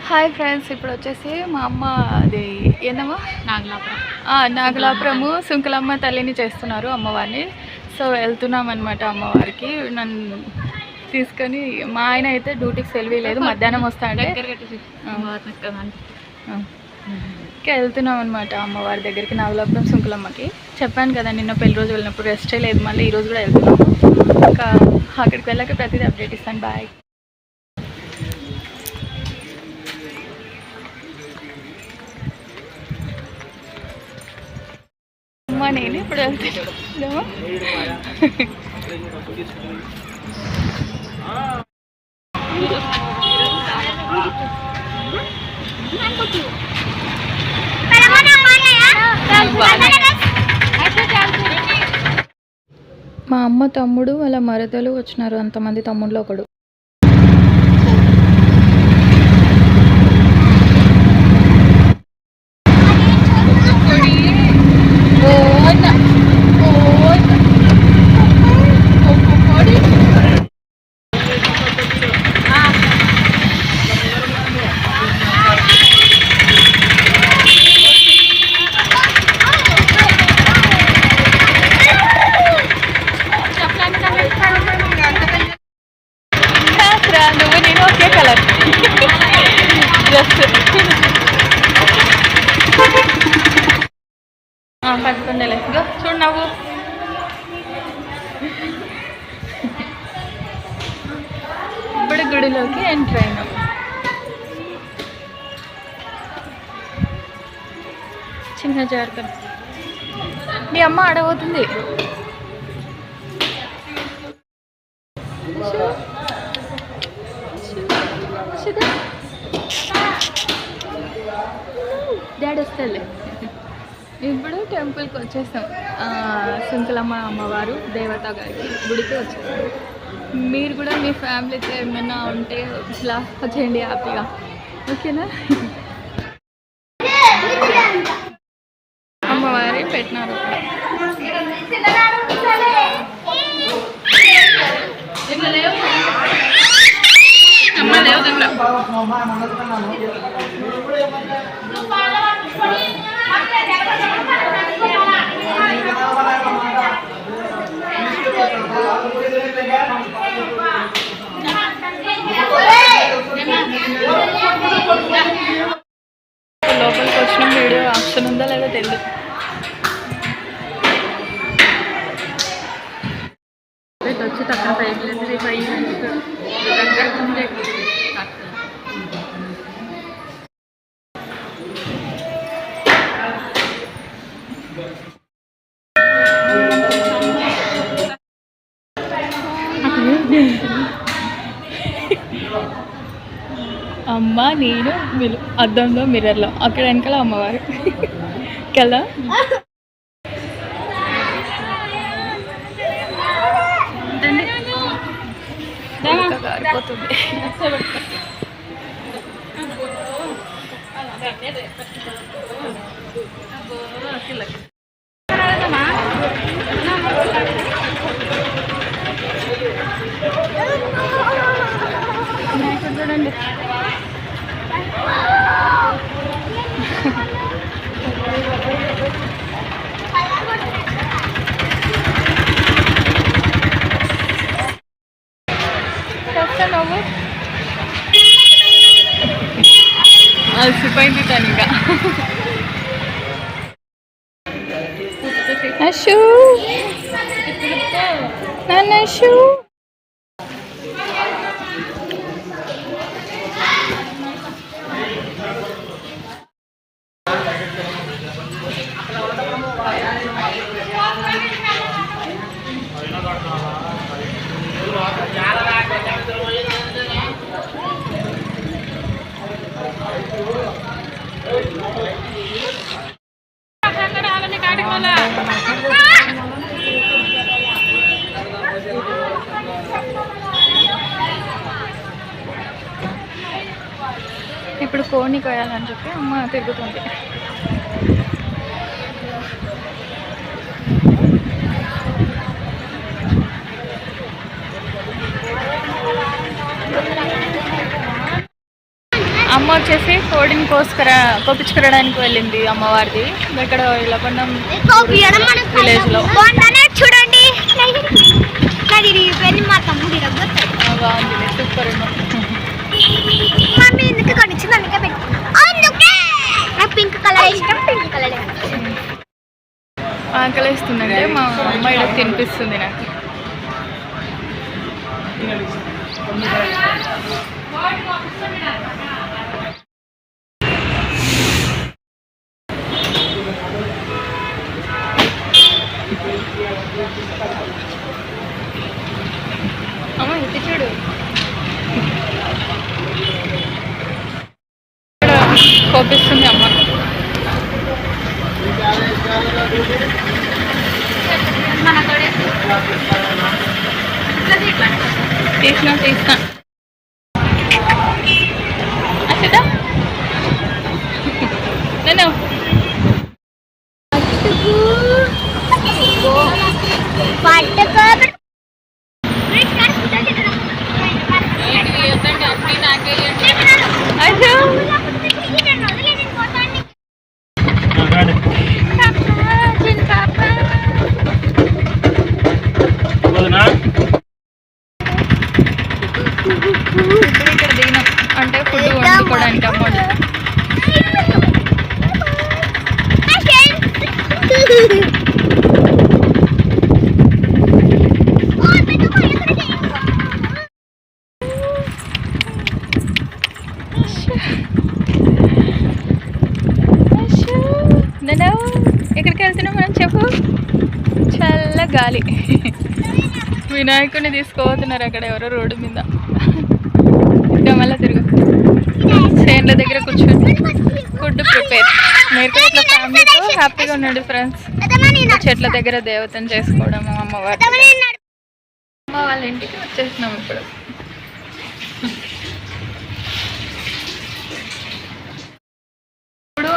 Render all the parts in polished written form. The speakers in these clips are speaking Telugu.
హాయ్ ఫ్రెండ్స్, ఇప్పుడు వచ్చేసి మా అమ్మ అది ఏందమ్మా నాగలాపురము సుంకులమ్మ తల్లిని చేస్తున్నారు అమ్మవారిని. సో వెళ్తున్నాం అనమాట అమ్మవారికి. నన్ను తీసుకొని మా ఆయన అయితే డ్యూటీకి సెలవు లేదు, మధ్యాహ్నం వస్తాడే ఇంకా వెళ్తున్నాం అనమాట అమ్మవారి దగ్గరికి, నాగలాపురం సుంకులమ్మకి. చెప్పాను కదా నిన్న పెళ్లి రోజు వెళ్ళినప్పుడు రెస్టే లేదు, మళ్ళీ ఈరోజు కూడా వెళ్తున్నాము. ఇంకా అక్కడికి వెళ్ళాక ప్రతిదీ అప్డేట్ ఇస్తాను. బాయ్. అమ్మ నేను ఇప్పుడు వెళ్తున్నాము. మా అమ్మ తమ్ముడు వాళ్ళ మరదలు వచ్చినారు, అంతమంది తమ్ముళ్ళు ఒకడు. నువ్వు నేను ఒకే కలర్ డ్రెస్ పట్టుకుండలే చూడు నవ్వు. ఇప్పుడు గుడిలోకి ఎంటర్ అయినాం. చిన్న జాగ్రత్త, మీ అమ్మ ఆడబోతుంది. డాడీ వస్తాడులే. ఇప్పుడు టెంపుల్కి వచ్చేసాం, సుంకులమ్మ అమ్మవారు దేవత గారికి గుడికి వచ్చేసాం. మీరు కూడా మీ ఫ్యామిలీతో ఏమైనా ఉంటే ఇట్లా వచ్చేయండి హ్యాపీగా, ఓకేనా? అమ్మవారి పెట్టినారు లోపలికి వచ్చిన వీడియో ఆప్షన్ ఉందా లేదా తెలియదు. వచ్చి తక్కువ అమ్మ నేను అద్దంలో మిర్రర్లో, అక్కడ వెనకాల అమ్మవారు కదా. కారిపోతుంది. చూడండి నవ్వు అలసిపోయింది తనిగా. అశు నన్ను అశు ఇప్పుడు కోడిని కోయాలని చెప్పి అమ్మ తిరుగుతుంది. అమ్మ వచ్చేసి కోడిని కోపించుకురావడానికి వెళ్ళింది అమ్మవారిది. ఇక్కడ ఇలకొండం విలేజ్లో చూడండి. బాగుంది, సూపర్. మమ్మీ ఎందుకు కొనిచ్చింది, అందుకే పెట్టుకున్నా. పింక్ కలర్ ఇష్టం, పింక్ కలర్. ఆకలిస్తుందంటే మా అమ్మాయి తినిపిస్తుంది నాకు. అమ్మ ఇది చూడు, కోపిస్తుంది అమ్మ. తీసిన అసలు నేను ఇక్కడ దిగినాం అంటే ఫుడ్ వండుకోవడానికి అమౌంట్. ఎక్కడికి వెళ్తున్నాం మనం చెప్పు. చల్ల గాలి. వినాయకుడిని తీసుకుపోతున్నారు అక్కడ ఎవరో రోడ్డు మీద. ఇంకా మళ్ళీ తిరుగు చేన్ల దగ్గర కూర్చొని ఫుడ్ ప్రిపేర్. మీరు కూడా ఇట్లా ఫ్యామిలీతో హ్యాపీగా ఉన్నాడు ఫ్రెండ్స్. చెట్ల దగ్గర దేవతను చేసుకోవడం. అమ్మ వాళ్ళ ఇంటికి వచ్చేసినాం ఇప్పుడు. ఇప్పుడు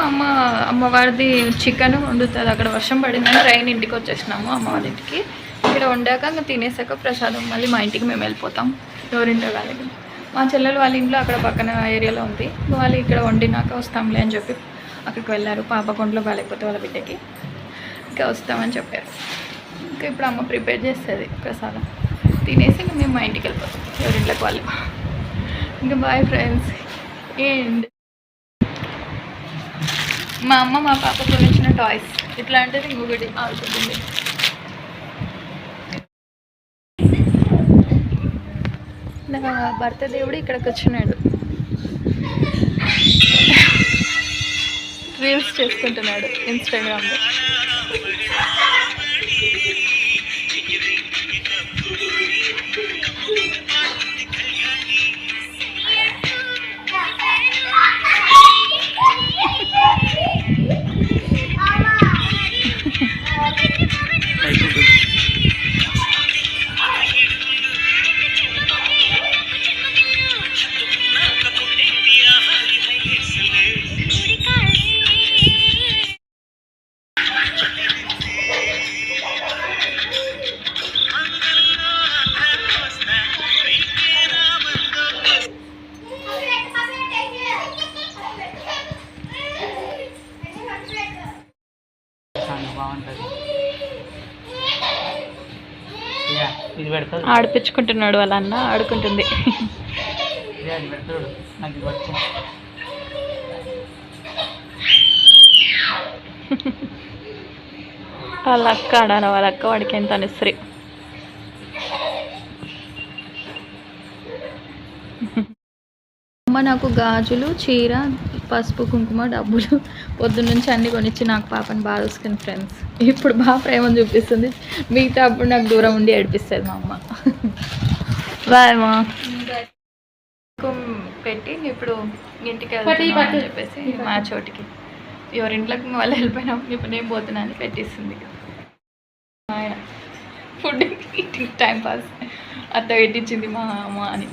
అమ్మవారిది చికెన్ వండుతుంది. అక్కడ వర్షం పడిందని ట్రైన్ ఇంటికి వచ్చేసినాము అమ్మ వాళ్ళ ఇంటికి. ఇక్కడ వండాక ఇంకా తినేసాక ప్రసాదం మళ్ళీ మా ఇంటికి మేము వెళ్ళిపోతాం. ఎవరింటో కాలేదు. మా చెల్లెలు వాళ్ళ ఇంట్లో అక్కడ పక్కన ఏరియాలో ఉంది. వాళ్ళు ఇక్కడ వండినాక వస్తాంలే అని చెప్పి అక్కడికి వెళ్ళారు. పాప కొంట్లో కాలేకపోతే వాళ్ళ బిడ్డకి ఇంకా వస్తామని చెప్పారు. ఇంకా ఇప్పుడు అమ్మ ప్రిపేర్ చేస్తుంది ప్రసాదం. తినేసి ఇంకా మేము మా ఇంటికి వెళ్ళిపోతాం ఎవరింట్లోకి వాళ్ళు. ఇంకా బాయ్ ఫ్రెండ్స్. అండ్ మా అమ్మ మా పాప కొనిచ్చిన టాయ్స్ ఇట్లాంటిది ఇంకొకటి ఆడుకుంటుంది. నా భర్త దేవుడు ఇక్కడికి వచ్చినాడు, రీల్స్ చేసుకుంటున్నాడు ఇన్స్టాగ్రామ్లో. ఆడిపించుకుంటున్నాడు వాళ్ళ అన్న, ఆడుకుంటుంది. వాళ్ళ అక్క ఆడాను, వాళ్ళ అక్క వాడికి ఎంత అనుసరి. అమ్మ నాకు గాజులు, చీర, పసుపు, కుంకుమ, డబ్బులు పొద్దున్నుంచి అన్నీ కొనిచ్చి నాకు పాపని బాగా చూసుకుని ఫ్రెండ్స్. ఇప్పుడు బాగా ప్రేమను చూపిస్తుంది. మిగతా అప్పుడు నాకు దూరం ఉండి ఏడిపిస్తుంది మా అమ్మ. బాయ్ మా పెట్టి ఇప్పుడు ఇంటికి వెళ్తాను చెప్పేసి మా చోటికి ఎవరింట్లోకి వాళ్ళు వెళ్ళిపోయినాం. ఇప్పుడు నేను పోతున్నా అని పెట్టిస్తుంది ఆయన. ఫుడ్ టైం పాస్ అత్త పెట్టించింది మా అమ్మ అని.